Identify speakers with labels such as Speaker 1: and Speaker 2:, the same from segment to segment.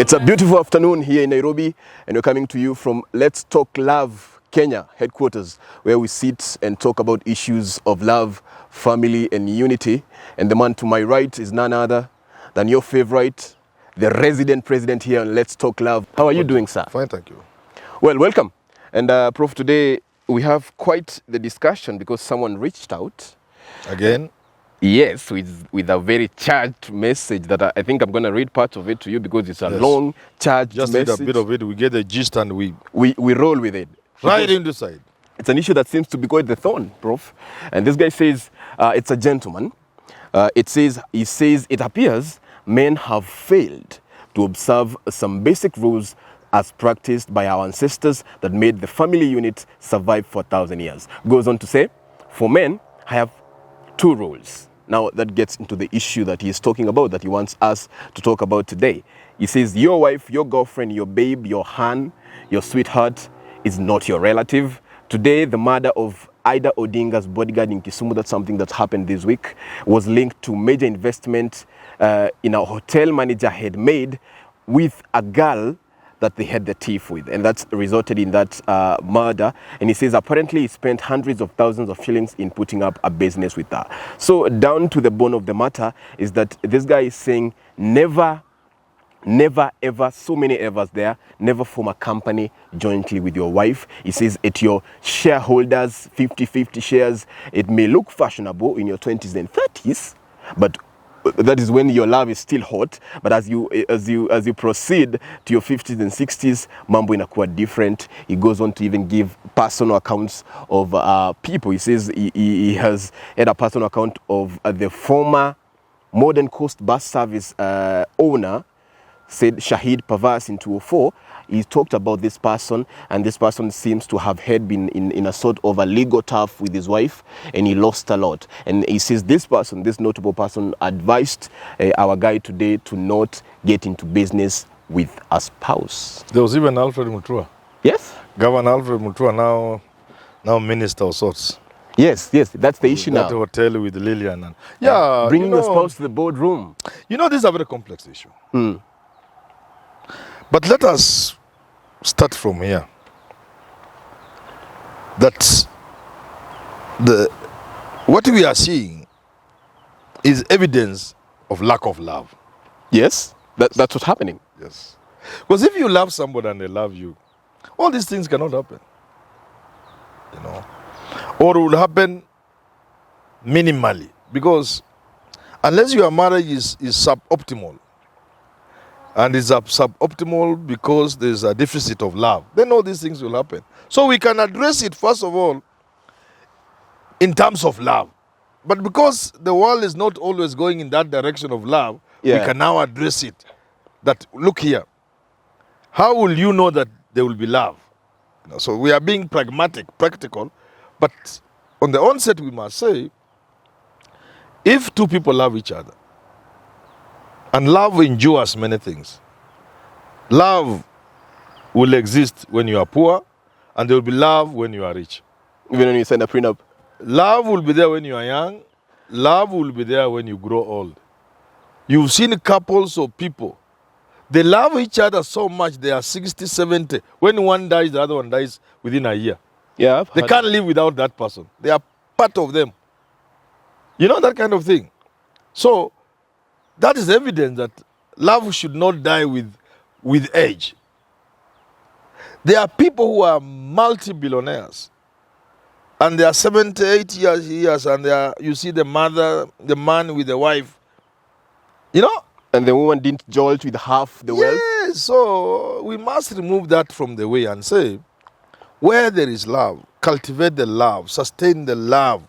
Speaker 1: It's a beautiful afternoon here in Nairobi, and we're coming to you from Let's Talk Love Kenya headquarters, where we sit and talk about issues of love, family, and unity. And the man to my right is none other than your favorite, the resident president here on Let's Talk Love. How are you doing, sir?
Speaker 2: Fine, thank you.
Speaker 1: Well, welcome. And Prof, today we have quite the discussion because someone reached out.
Speaker 2: Again?
Speaker 1: Yes, with a very charged message that I think I'm going to read part of it to you because it's a long, charged message.
Speaker 2: Just read a bit of it, we get the gist and we
Speaker 1: roll with it.
Speaker 2: Right in the side.
Speaker 1: It's an issue that seems to be quite the thorn, Prof. And this guy says, it's a gentleman. He says, it appears men have failed to observe some basic rules as practiced by our ancestors that made the family unit survive for 1,000 years. Goes on to say, for men, I have 2 rules. Now that gets into the issue that he's talking about, that he wants us to talk about today. He says, your wife, your girlfriend, your babe, your han, your sweetheart is not your relative. Today, the murder of Ida Odinga's bodyguard in Kisumu, that's something that happened this week, was linked to major investment in a hotel manager had made with a girl that they had the tiff with, and that's resulted in that murder. And he says apparently he spent hundreds of thousands of shillings in putting up a business with her. So down to the bone of the matter is that this guy is saying never ever, so many evers there, never form a company jointly with your wife. He says at your shareholders, 50-50 shares, it may look fashionable in your 20s and 30s, but that is when your love is still hot. But as you proceed to your 50s and 60s, mambo inakuwa different. He goes on to even give personal accounts of people. He says he has had a personal account of the former Modern Coast Bus Service owner, said Shahid Pavas in 2004. He talked about this person, and this person seems to have had been in a sort of a legal turf with his wife, and he lost a lot. And he says this person, this notable person, advised our guy today to not get into business with a spouse.
Speaker 2: There was even Alfred Mutua.
Speaker 1: Yes?
Speaker 2: Governor Alfred Mutua, now minister of sorts.
Speaker 1: Yes, that's the issue now.
Speaker 2: That hotel with Lillian. And,
Speaker 1: bringing your spouse to the boardroom.
Speaker 2: You know, this is a very complex issue. But let us start from here. That what we are seeing is evidence of lack of love.
Speaker 1: Yes, that's what's happening.
Speaker 2: Yes. Because if you love somebody and they love you, all these things cannot happen. You know. Or it will happen minimally. Because unless your marriage is suboptimal, and it's suboptimal because there's a deficit of love, then all these things will happen. So we can address it, first of all, in terms of love. But because the world is not always going in that direction of love, we can now address it. That, look here, how will you know that there will be love? You know, so we are being pragmatic, practical, but on the onset we must say, if 2 people love each other, and love endures many things. Love will exist when you are poor, and there will be love when you are rich.
Speaker 1: Even when you sign a prenup.
Speaker 2: Love will be there when you are young. Love will be there when you grow old. You've seen couples of people. They love each other so much, they are 60, 70. When one dies, the other one dies within a year.
Speaker 1: Yeah,
Speaker 2: they can't live without that person. They are part of them. You know, that kind of thing. So, that is evidence that love should not die with age. There are people who are multi-billionaires, and they are 78 years, and you see the man with the wife, you know?
Speaker 1: And the woman didn't jolt with half the wealth?
Speaker 2: Yes, so we must remove that from the way and say, where there is love, cultivate the love, sustain the love.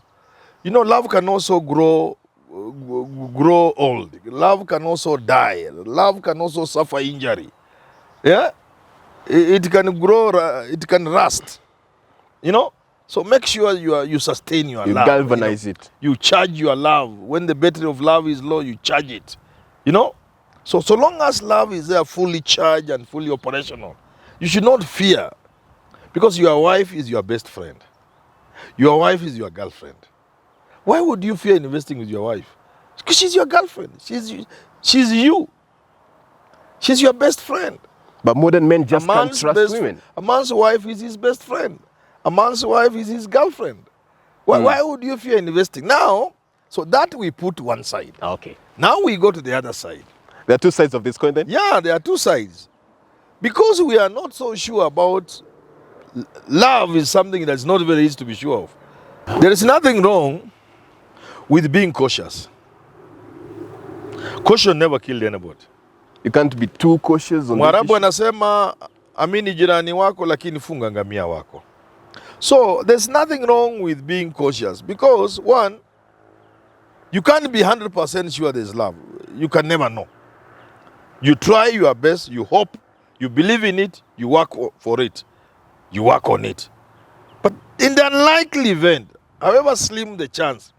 Speaker 2: You know, love can also grow old. Love can also die. Love can also suffer injury. Yeah? It can grow, it can rust. You know? So make sure you sustain your love.
Speaker 1: You galvanize it.
Speaker 2: You charge your love. When the battery of love is low, you charge it. You know? So long as love is there fully charged and fully operational, you should not fear. Because your wife is your best friend. Your wife is your girlfriend. Why would you fear investing with your wife? Because she's your girlfriend. She's you. She's your best friend.
Speaker 1: But modern men just can't trust women.
Speaker 2: A man's wife is his best friend. A man's wife is his girlfriend. Why would you fear investing? Now, so that we put one side.
Speaker 1: Okay.
Speaker 2: Now we go to the other side.
Speaker 1: There are two sides of this coin then?
Speaker 2: Yeah, there are two sides. Because we are not so sure about love is something that's not very easy to be sure of. There is nothing wrong with being cautious. Caution never killed anybody.
Speaker 1: You can't be too cautious on
Speaker 2: Mwarabu anasema amini jirani wako lakini funga ngamia wako. So there's nothing wrong with being cautious because one, you can't be 100% sure there's love. You can never know. You try your best, you hope, you believe in it, you work for it, you work on it. But in the unlikely event, however slim the chance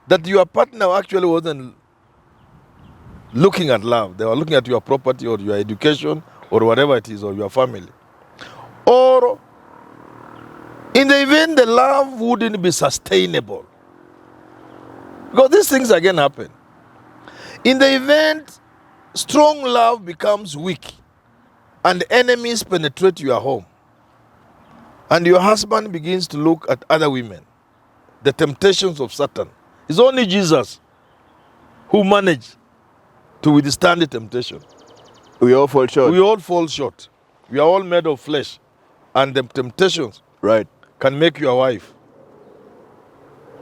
Speaker 2: that your partner actually wasn't looking at love, they were looking at your property or your education or whatever it is, or your family. Or in the event the love wouldn't be sustainable. Because these things again happen. In the event strong love becomes weak and enemies penetrate your home and your husband begins to look at other women, the temptations of Satan. It's only Jesus who managed to withstand the temptation.
Speaker 1: We all fall short.
Speaker 2: We all fall short. We are all made of flesh. And the temptations can make your wife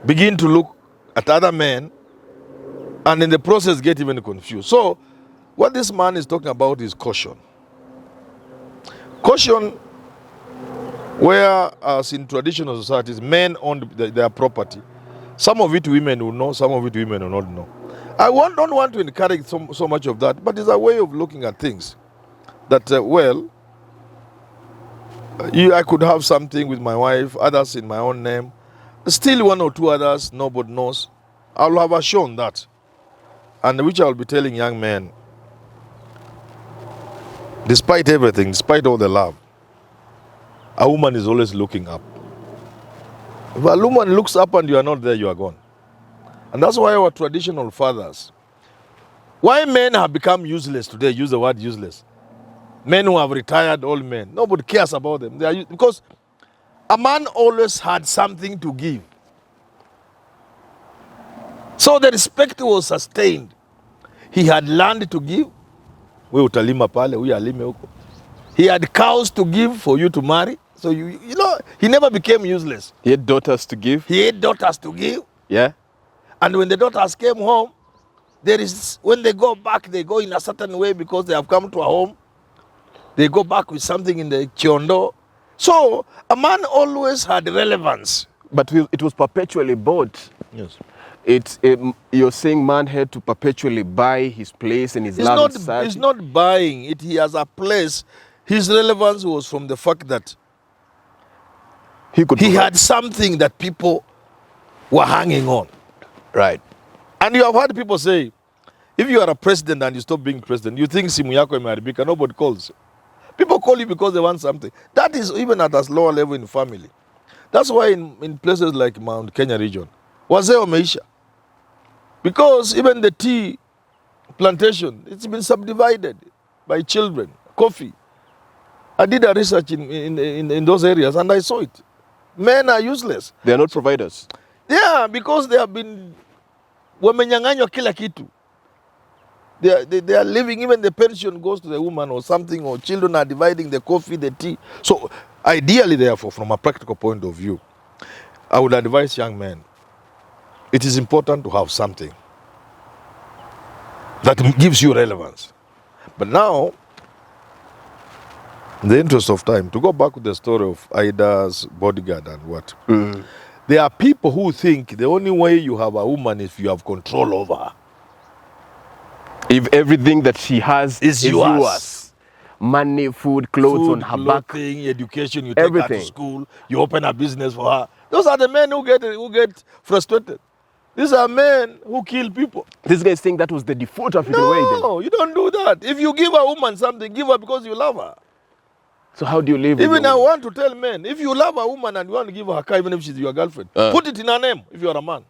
Speaker 2: begin to look at other men and in the process get even confused. So what this man is talking about is caution. Caution, whereas in traditional societies, men own their property. Some of it women will know, some of it women will not know. I don't want to encourage so much of that, but it's a way of looking at things. That, I could have something with my wife, others in my own name. Still one or two others, nobody knows. I'll have shown that. And which I'll be telling young men, despite everything, despite all the love, a woman is always looking up. If a woman looks up and you are not there, you are gone. And that's why our traditional fathers, why men have become useless today, use the word useless. Men who have retired, old men, nobody cares about them. Because a man always had something to give. So the respect was sustained. He had land to give. We utalima pale, we alime huko. He had cows to give for you to marry. So you know, he never became useless.
Speaker 1: He had daughters to give.
Speaker 2: He had daughters to give.
Speaker 1: Yeah.
Speaker 2: And when the daughters came home, when they go back, they go in a certain way because they have come to a home. They go back with something in the chiondo. So a man always had relevance.
Speaker 1: But it was perpetually bought.
Speaker 2: Yes.
Speaker 1: You're saying man had to perpetually buy his place and his love in society?
Speaker 2: He's not buying it. He has a place. His relevance was from the fact that he had something that people were hanging on.
Speaker 1: Right.
Speaker 2: And you have heard people say, if you are a president and you stop being president, you think simu yako imeharibika, nobody calls. People call you because they want something. That is even at a lower level in family. That's why in places like Mount Kenya region, wazee wameisha. Because even the tea plantation, it's been subdivided by children, coffee. I did a research in those areas and I saw it. Men are useless.
Speaker 1: They are not providers.
Speaker 2: Yeah, because they have been wamenyang'anywa kila kitu. They are living, even the pension goes to the woman or something, or children are dividing the coffee, the tea. So ideally, therefore, from a practical point of view, I would advise young men, it is important to have something that gives you relevance. But now, in the interest of time, to go back to the story of Ida's bodyguard and what, there are people who think the only way you have a woman is if you have control over her.
Speaker 1: If everything that she has is yours. Money, food, clothes on her back.
Speaker 2: Education, you take her to school, you open a business for her. Those are the men who get frustrated. These are men who kill people.
Speaker 1: This guy is saying that was the default African way then.
Speaker 2: No, you don't do that. If you give a woman something, give her because you love her.
Speaker 1: So how do you live?
Speaker 2: Even I want to tell men, if you love a woman and you want to give her a car, even if she's your girlfriend, put it in her name if you are a man.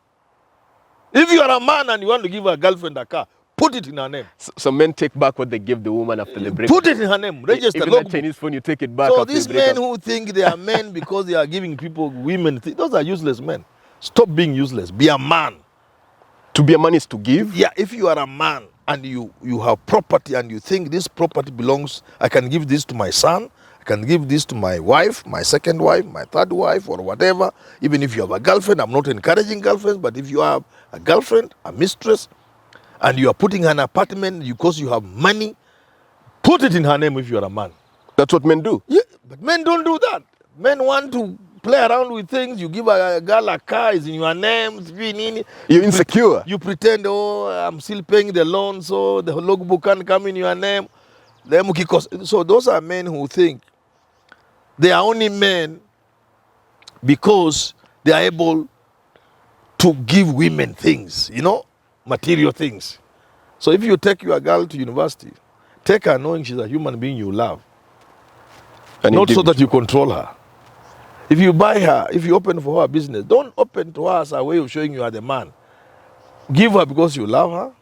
Speaker 2: If you are a man and you want to give a girlfriend a car, put put it in her name.
Speaker 1: So men take back what they give the woman after the breakup.
Speaker 2: Put it in her name. Register.
Speaker 1: Even that Chinese phone, you take it back
Speaker 2: So
Speaker 1: after
Speaker 2: these
Speaker 1: the breakup.
Speaker 2: men who think they are men because they are giving people women, those are useless men. Stop being useless. Be a man.
Speaker 1: To be a man is to give.
Speaker 2: Yeah, if you are a man and you have property and you think this property belongs, I can give this to my son, I can give this to my wife, my second wife, my third wife, or whatever. Even if you have a girlfriend, I'm not encouraging girlfriends, but if you have a girlfriend, a mistress, and you are putting her in an apartment because you have money, put it in her name if you are a man.
Speaker 1: That's what men do.
Speaker 2: Yeah, but men don't do that. Men want to play around with things. You give a girl a car, it's in your name.
Speaker 1: You're insecure.
Speaker 2: You pretend, oh, I'm still paying the loan, so the logbook can come in your name. So those are men who think they are only men because they are able to give women things, material things. So if you take your girl to university, take her knowing she's a human being you love.
Speaker 1: And
Speaker 2: Not so that you control her. If you buy her, if you open for her a business, don't open to her as a way of showing you are the man. Give her because you love her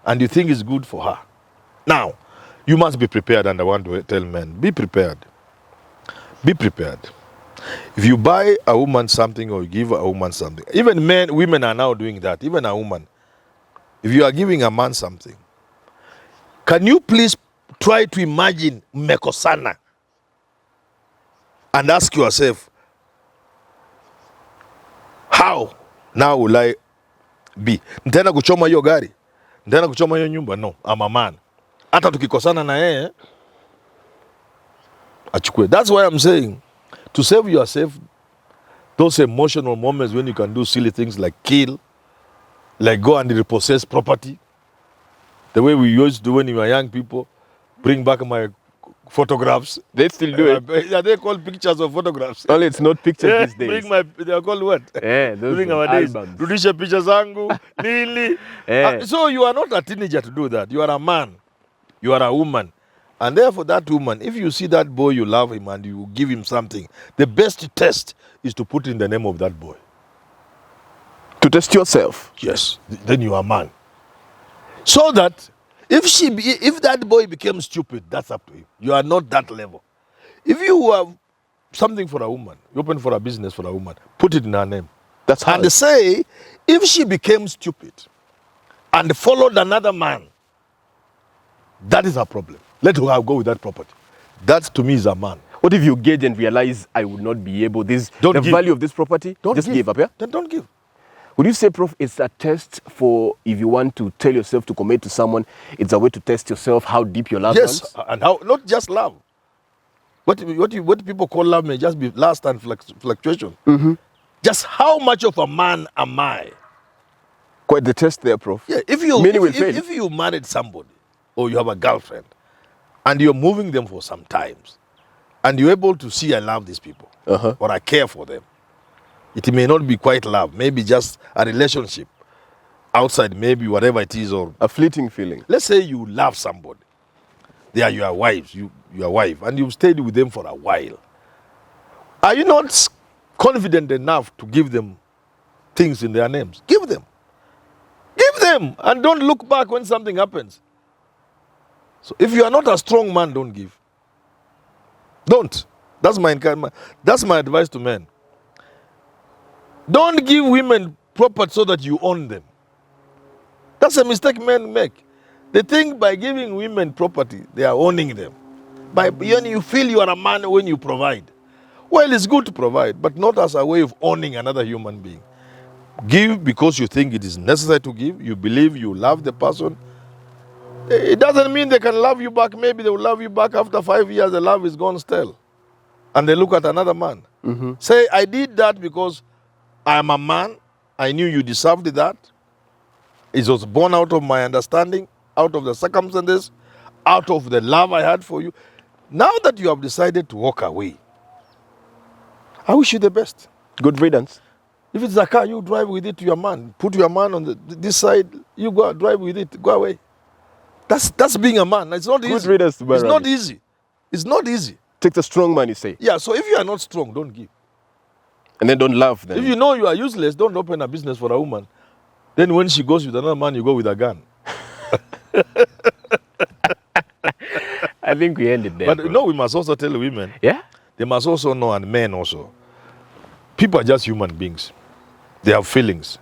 Speaker 2: and you think it's good for her. Now, you must be prepared, and I want to tell men, be prepared. Be prepared. If you buy a woman something or you give a woman something, even women are now doing that, even a woman. If you are giving a man something, can you please try to imagine Mekosana and ask yourself, how now will I be? Nitaenda kuchoma hiyo gari? Nitaenda kuchoma hiyo nyumba? No, I'm a man. Hata tukikosana na yeye, achukue. That's why I'm saying, to save yourself those emotional moments when you can do silly things like kill, like go and repossess property, the way we used to do when we were young people, bring back my photographs.
Speaker 1: They still do it.
Speaker 2: Are they called pictures of photographs?
Speaker 1: Only it's not pictures these days.
Speaker 2: They are called what?
Speaker 1: Yeah, those
Speaker 2: During our days.
Speaker 1: albums.
Speaker 2: Rudisha picha zangu, nini.
Speaker 1: Yeah.
Speaker 2: So you are not a teenager to do that. You are a man. You are a woman. And therefore that woman, if you see that boy, you love him and you give him something, the best test is to put in the name of that boy.
Speaker 1: To test yourself.
Speaker 2: Yes. Then you are a man. So that if that boy becomes stupid, that's up to him. You are not that level. If you have something for a woman, you open for a business for a woman, put it in her name.
Speaker 1: That's hard.
Speaker 2: And say, if she became stupid and followed another man, that is her problem. Let her go with that property. That to me is a man.
Speaker 1: What if you gauge and realize I would not be able, the
Speaker 2: give.
Speaker 1: value of this property,
Speaker 2: Don't
Speaker 1: just
Speaker 2: give
Speaker 1: give up, yeah?
Speaker 2: Then don't give.
Speaker 1: Would you say, Prof, it's a test for if you want to tell yourself to commit to someone, it's a way to test yourself how deep your love runs?
Speaker 2: Yes, and how not just love. What people call love may just be lust and fluctuation.
Speaker 1: Mm-hmm.
Speaker 2: Just how much of a man am I?
Speaker 1: Quite the test there, Prof.
Speaker 2: Yeah,
Speaker 1: Many will fail.
Speaker 2: if you married somebody or you have a girlfriend and you're moving them for some times and you're able to see I love these people or I care for them, it may not be quite love, maybe just a relationship outside, maybe whatever it is, or
Speaker 1: a fleeting feeling.
Speaker 2: let's say you love somebody. They are your wives, your wife, and you've stayed with them for a while. Are you not confident enough to give them things in their names? Give them. Give them, and don't look back when something happens. So if you are not a strong man, don't give. Don't. That's my advice to men. Don't give women property so that you own them. That's a mistake men make. They think by giving women property, they are owning them. You feel you are a man when you provide. Well, it's good to provide, but not as a way of owning another human being. Give because you think it is necessary to give. You believe you love the person. It doesn't mean they can love you back. Maybe they will love you back after 5 years. The love is gone stale. And they look at another man.
Speaker 1: Mm-hmm.
Speaker 2: Say, I did that because I am a man. I knew you deserved that. It was born out of my understanding, out of the circumstances, out of the love I had for you. Now that you have decided to walk away, I wish you the best.
Speaker 1: Good riddance.
Speaker 2: If it's a car, you drive with it to your man. Put your man on this side, you go drive with it, go away. That's being a man. It's not easy.
Speaker 1: Good riddance to
Speaker 2: It's not easy. It's not easy.
Speaker 1: Takes a strong man, you say.
Speaker 2: Yeah, so if you are not strong, don't give.
Speaker 1: And then don't love them.
Speaker 2: If you know you are useless, don't open a business for a woman. Then when she goes with another man, you go with a gun.
Speaker 1: I think we ended there.
Speaker 2: But
Speaker 1: bro.
Speaker 2: no, we must also tell women,
Speaker 1: Yeah?
Speaker 2: they must also know, and men also, people are just human beings. They have feelings.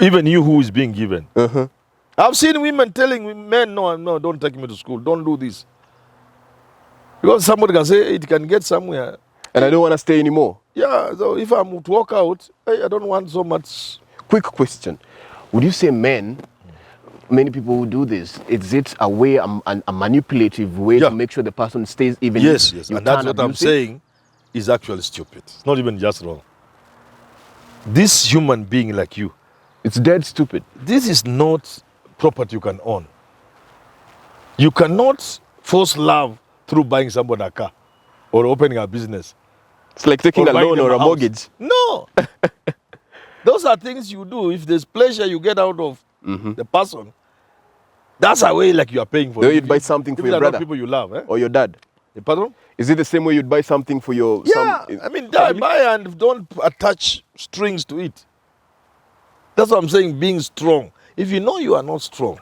Speaker 2: Even you who is being given.
Speaker 1: Uh-huh.
Speaker 2: I've seen women telling men, no, don't take me to school. Don't do this. Because somebody can say it can get somewhere.
Speaker 1: And I don't want to stay anymore.
Speaker 2: Yeah, so if I'm to walk out, hey, I don't want so much.
Speaker 1: Quick question. Would you say many people who do this, is it a way, a manipulative way
Speaker 2: Yeah.
Speaker 1: to make sure the person stays even
Speaker 2: Yes,
Speaker 1: if
Speaker 2: yes.
Speaker 1: you
Speaker 2: And that's
Speaker 1: turn
Speaker 2: what I'm
Speaker 1: abusive?
Speaker 2: saying is actually stupid. It's not even just wrong. This human being like you,
Speaker 1: It's dead stupid.
Speaker 2: this is not property you can own. You cannot force love through buying somebody a car or opening a business.
Speaker 1: It's like taking
Speaker 2: Or
Speaker 1: a
Speaker 2: buying
Speaker 1: loan
Speaker 2: them
Speaker 1: or a
Speaker 2: house.
Speaker 1: mortgage.
Speaker 2: No. Those are things you do. If there's pleasure you get out of the person, that's a way like you are paying for
Speaker 1: The way
Speaker 2: it.
Speaker 1: you'd buy something
Speaker 2: If
Speaker 1: for
Speaker 2: they
Speaker 1: your
Speaker 2: are not
Speaker 1: brother
Speaker 2: people you love, eh?
Speaker 1: or your dad.
Speaker 2: Pardon?
Speaker 1: Is it the same way you'd buy something for your
Speaker 2: Yeah, I mean, buy and don't attach strings to it. That's what I'm saying, being strong. If you know you are not strong,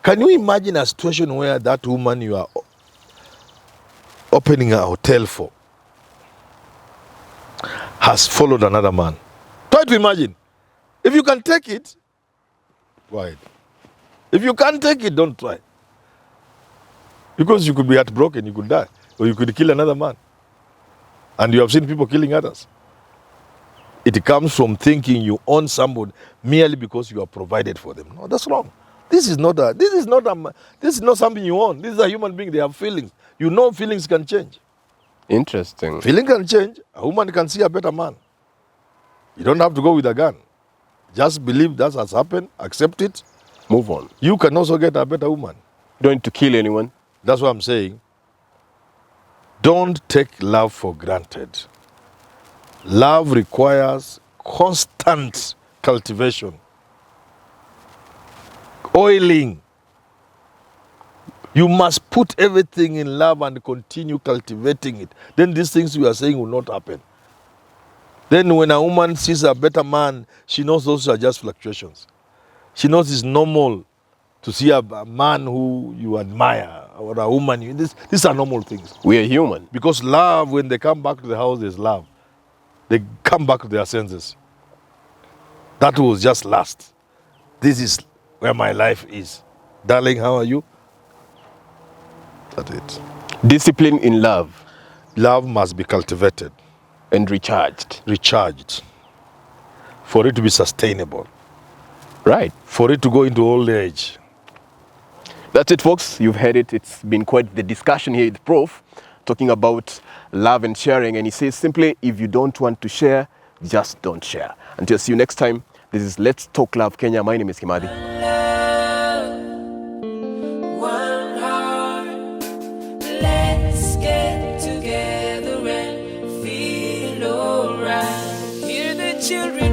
Speaker 2: can you imagine a situation where that woman you are opening a hotel for has followed another man? Try to imagine. If you can take it, go ahead. If you can't take it, don't try. Because you could be heartbroken, you could die, or you could kill another man. And you have seen people killing others. It comes from thinking you own somebody merely because you are provided for them. No, that's wrong. This is not something you own. This is a human being. They have feelings. You know feelings can change.
Speaker 1: Interesting.
Speaker 2: Feeling can change. A woman can see a better man. You don't have to go with a gun. Just believe that has happened, accept it.
Speaker 1: Move on.
Speaker 2: You can also get a better woman.
Speaker 1: Don't need to kill anyone.
Speaker 2: That's what I'm saying. Don't take love for granted. Love requires constant cultivation, oiling. You must put everything in love and continue cultivating it. Then these things you are saying will not happen. Then when a woman sees a better man, she knows those are just fluctuations. She knows it's normal to see a man who you admire or a woman. These are normal things.
Speaker 1: We are human.
Speaker 2: Because love, when they come back to the house, there's love. They come back to their senses. That was just lust. This is where my life is. Darling, how are you? That's it.
Speaker 1: Discipline in love
Speaker 2: Love must be cultivated,
Speaker 1: and recharged.
Speaker 2: recharged, for it to be sustainable,
Speaker 1: Right.
Speaker 2: for it to go into old age.
Speaker 1: That's it, folks. You've heard it. It's been quite the discussion here with Prof, talking about love and sharing. And he says simply, if you don't want to share, just don't share. Until see you next time, this is Let's Talk Love Kenya. My name is Kimadi.
Speaker 3: One heart, let's get together and feel alright. Hear the children